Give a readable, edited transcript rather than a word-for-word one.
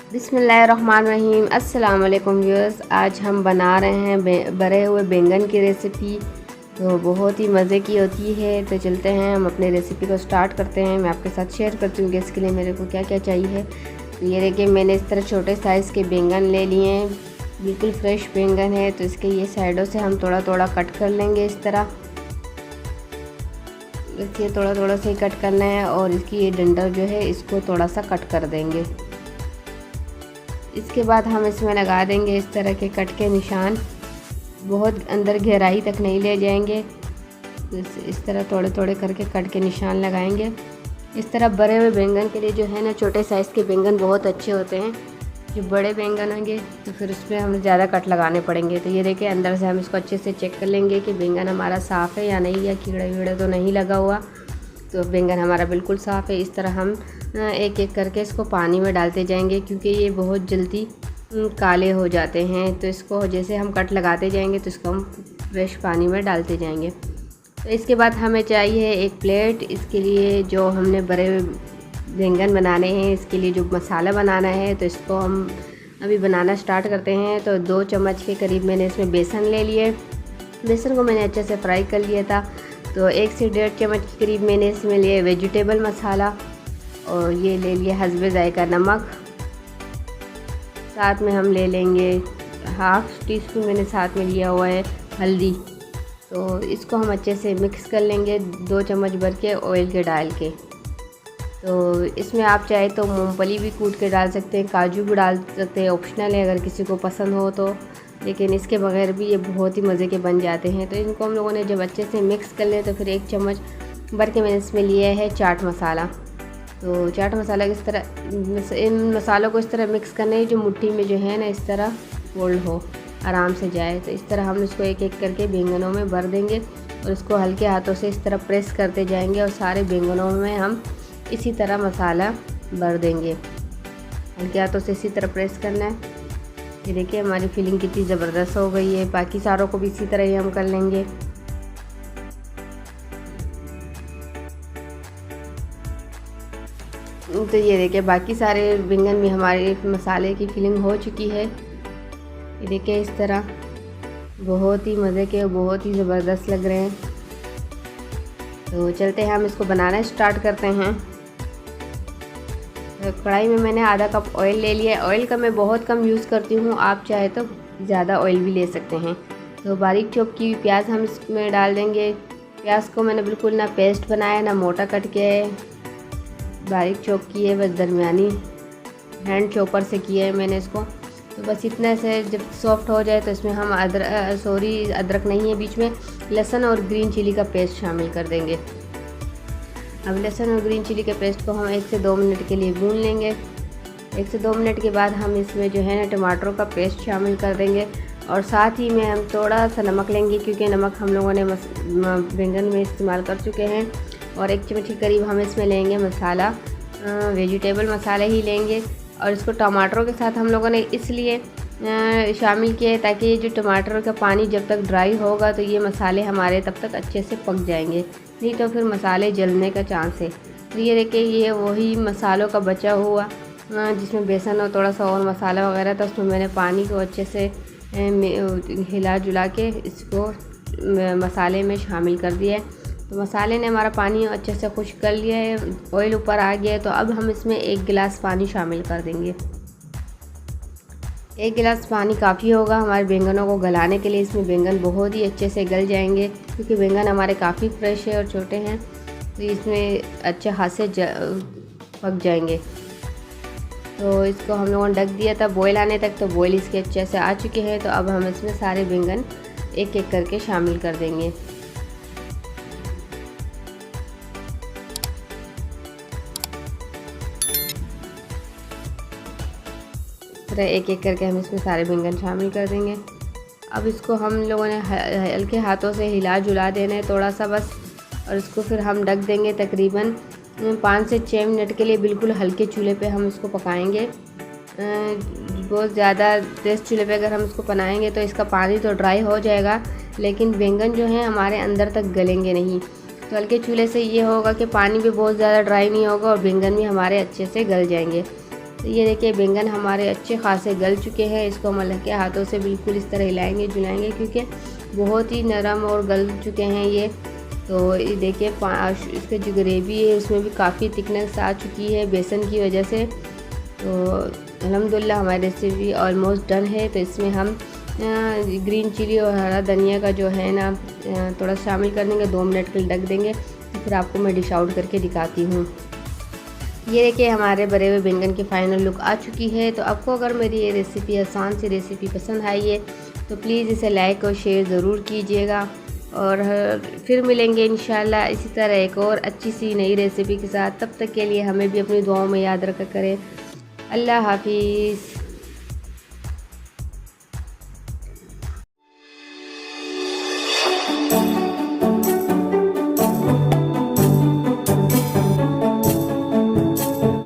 बिस्मिल्लाहिर्रहमानिर्रहीम। अस्सलाम वालेकुम व्यूअर्स। आज हम बना रहे हैं भरे हुए बैंगन की रेसिपी। तो बहुत ही मज़े की होती है। तो चलते हैं हम अपने रेसिपी को स्टार्ट करते हैं। मैं आपके साथ शेयर करती हूँ कि इसके लिए मेरे को क्या क्या चाहिए। तो ये देखिए, मैंने इस तरह छोटे साइज़ के बैंगन ले लिए हैं। बिल्कुल फ्रेश बैंगन है। तो इसके ये साइडों से हम थोड़ा थोड़ा कट कर लेंगे इस तरह। देखिए, थोड़ा थोड़ा से कट करना है और इसकी ये डंडा जो है इसको थोड़ा सा कट कर देंगे। इसके बाद हम इसमें लगा देंगे इस तरह के कट के निशान। बहुत अंदर गहराई तक नहीं ले जाएंगे। इस तरह थोड़े थोड़े करके कट के निशान लगाएंगे। इस तरह भरे हुए बैंगन के लिए जो है ना, छोटे साइज़ के बैंगन बहुत अच्छे होते हैं। जो बड़े बैंगन होंगे तो फिर उसमें हमें ज़्यादा कट लगाने पड़ेंगे। तो ये देखिए, अंदर से हम इसको अच्छे से चेक कर लेंगे कि बैंगन हमारा साफ़ है या नहीं, या कीड़े वीड़े तो नहीं लगा हुआ। तो बैंगन हमारा बिल्कुल साफ़ है। इस तरह हम एक एक करके इसको पानी में डालते जाएंगे, क्योंकि ये बहुत जल्दी काले हो जाते हैं। तो इसको जैसे हम कट लगाते जाएंगे तो इसको हम फ्रेश पानी में डालते जाएंगे। तो इसके बाद हमें चाहिए एक प्लेट। इसके लिए जो हमने भरे हुए बैंगन बनाने हैं, इसके लिए जो मसाला बनाना है, तो इसको हम अभी बनाना स्टार्ट करते हैं। तो 2 चम्मच के करीब मैंने इसमें बेसन ले लिए। बेसन को मैंने अच्छे से फ्राई कर लिया था। तो 1 से 1.5 चम्मच के करीब मैंने इसमें लिए वेजिटेबल मसाला, और ये ले लिया हस्बे ज़ायका नमक। साथ में हम ले लेंगे 1/2 टीस्पून मैंने साथ में लिया हुआ है हल्दी। तो इसको हम अच्छे से मिक्स कर लेंगे 2 चम्मच भर के ऑयल के डाल के। तो इसमें आप चाहे तो मूंगफली भी कूट के डाल सकते हैं, काजू भी डाल सकते हैं, ऑप्शनल है अगर किसी को पसंद हो तो। लेकिन इसके बगैर भी ये बहुत ही मज़े के बन जाते हैं। तो इनको हम लोगों ने जब अच्छे से मिक्स कर लें तो फिर 1 चम्मच भर के मैंने इसमें लिया है चाट मसाला। तो चाट मसाला किस तरह, इन मसालों को इस तरह मिक्स करना है जो मुट्ठी में जो है ना इस तरह फोल्ड हो, आराम से जाए। तो इस तरह हम इसको एक एक करके बैंगनों में भर देंगे और इसको हल्के हाथों से इस तरह प्रेस करते जाएंगे, और सारे बैंगनों में हम इसी तरह मसाला भर देंगे। हल्के हाथों से इसी तरह प्रेस करना है। ये देखिए, हमारी फिलिंग कितनी ज़बरदस्त हो गई है। बाकी सारों को भी इसी तरह ही हम कर लेंगे। तो ये देखिए, बाकी सारे बैंगन भी हमारे मसाले की फिलिंग हो चुकी है। ये देखिए, इस तरह बहुत ही मज़े के, बहुत ही ज़बरदस्त लग रहे हैं। तो चलते हैं हम इसको बनाना स्टार्ट करते हैं। तो कढ़ाई में मैंने आधा कप ऑयल ले लिया है। ऑयल का मैं बहुत कम यूज़ करती हूँ, आप चाहे तो ज़्यादा ऑयल भी ले सकते हैं। तो बारीक चॉप की प्याज हम इसमें डाल देंगे। प्याज को मैंने बिल्कुल ना पेस्ट बनाया ना मोटा कट किया है, बारीक चॉप की है, बस दरमियानी हैंड चॉपर से किया है मैंने इसको। तो बस इतने से जब सॉफ्ट हो जाए तो इसमें हम अदरक नहीं है बीच में, लहसुन और ग्रीन चिली का पेस्ट शामिल कर देंगे। अब लहसुन और ग्रीन चिली के पेस्ट को हम 1 से 2 मिनट के लिए भून लेंगे। 1 से 2 मिनट के बाद हम इसमें जो है ना टमाटरों का पेस्ट शामिल कर देंगे, और साथ ही में हम थोड़ा सा नमक लेंगे, क्योंकि नमक हम लोगों ने बैंगन में इस्तेमाल कर चुके हैं। और 1 चम्मच के करीब हम इसमें लेंगे मसाला, वेजिटेबल मसाले ही लेंगे। और इसको टमाटरों के साथ हम लोगों ने इसलिए शामिल किए ताकि ये जो टमाटर का पानी जब तक ड्राई होगा तो ये मसाले हमारे तब तक अच्छे से पक जाएंगे, नहीं तो फिर मसाले जलने का चांस है। तो ये देखिए, ये वही मसालों का बचा हुआ जिसमें बेसन और थोड़ा सा और मसाला वगैरह था, उसमें मैंने पानी को अच्छे से हिला जुला के इसको मसाले में शामिल कर दिया है। तो मसाले ने हमारा पानी अच्छे से खुश्क कर लिया है, ऑयल ऊपर आ गया है। तो अब हम इसमें 1 गिलास पानी शामिल कर देंगे। 1 गिलास पानी काफ़ी होगा हमारे बैंगनों को गलाने के लिए। इसमें बैंगन बहुत ही अच्छे से गल जाएंगे, क्योंकि बैंगन हमारे काफ़ी फ्रेश है और छोटे हैं, तो इसमें अच्छे हाथ से पक जाएंगे। तो इसको हम लोगों ने ढक दिया था बॉयल आने तक। तो बॉयल इसके अच्छे से आ चुके हैं। तो अब हम इसमें सारे बैंगन एक एक करके शामिल कर देंगे। एक एक करके हम इसमें सारे बैंगन शामिल कर देंगे। अब इसको हम लोगों ने हल्के हाथों से हिला जुला देना है थोड़ा सा बस, और इसको फिर हम ढक देंगे तकरीबन 5 से 6 मिनट के लिए। बिल्कुल हल्के चूल्हे पे हम इसको पकाएंगे। बहुत ज़्यादा तेज़ चूल्हे पे अगर हम इसको बनाएंगे तो इसका पानी तो ड्राई हो जाएगा, लेकिन बैंगन जो है हमारे अंदर तक गलेंगे नहीं। तो हल्के चूल्हे से ये होगा कि पानी भी बहुत ज़्यादा ड्राई नहीं होगा और बैंगन भी हमारे अच्छे से गल जाएंगे। तो ये देखिए बैंगन हमारे अच्छे खासे गल चुके हैं। इसको हम हल्के हाथों से बिल्कुल इस तरह हिलाएंगे जुलाएंगे क्योंकि बहुत ही नरम और गल चुके हैं ये। तो ये देखिए इसका जो ग्रेवी है उसमें भी काफ़ी थिकनेस आ चुकी है बेसन की वजह से। तो अल्हम्दुलिल्लाह हमारी रेसिपी ऑलमोस्ट डन है। तो इसमें हम ग्रीन चिली और हरा धनिया का जो है ना थोड़ा शामिल कर देंगे, 2 मिनट के लिए ढक देंगे। तो फिर आपको मैं डिश आउट करके दिखाती हूँ। ये देखिए हमारे भरे हुए बैंगन की फ़ाइनल लुक आ चुकी है। तो आपको अगर मेरी ये रेसिपी आसान सी रेसिपी पसंद आई है तो प्लीज़ इसे लाइक और शेयर ज़रूर कीजिएगा। और फिर मिलेंगे इंशाल्लाह इसी तरह एक और अच्छी सी नई रेसिपी के साथ। तब तक के लिए हमें भी अपनी दुआओं में याद रखा करें। अल्लाह हाफिज़।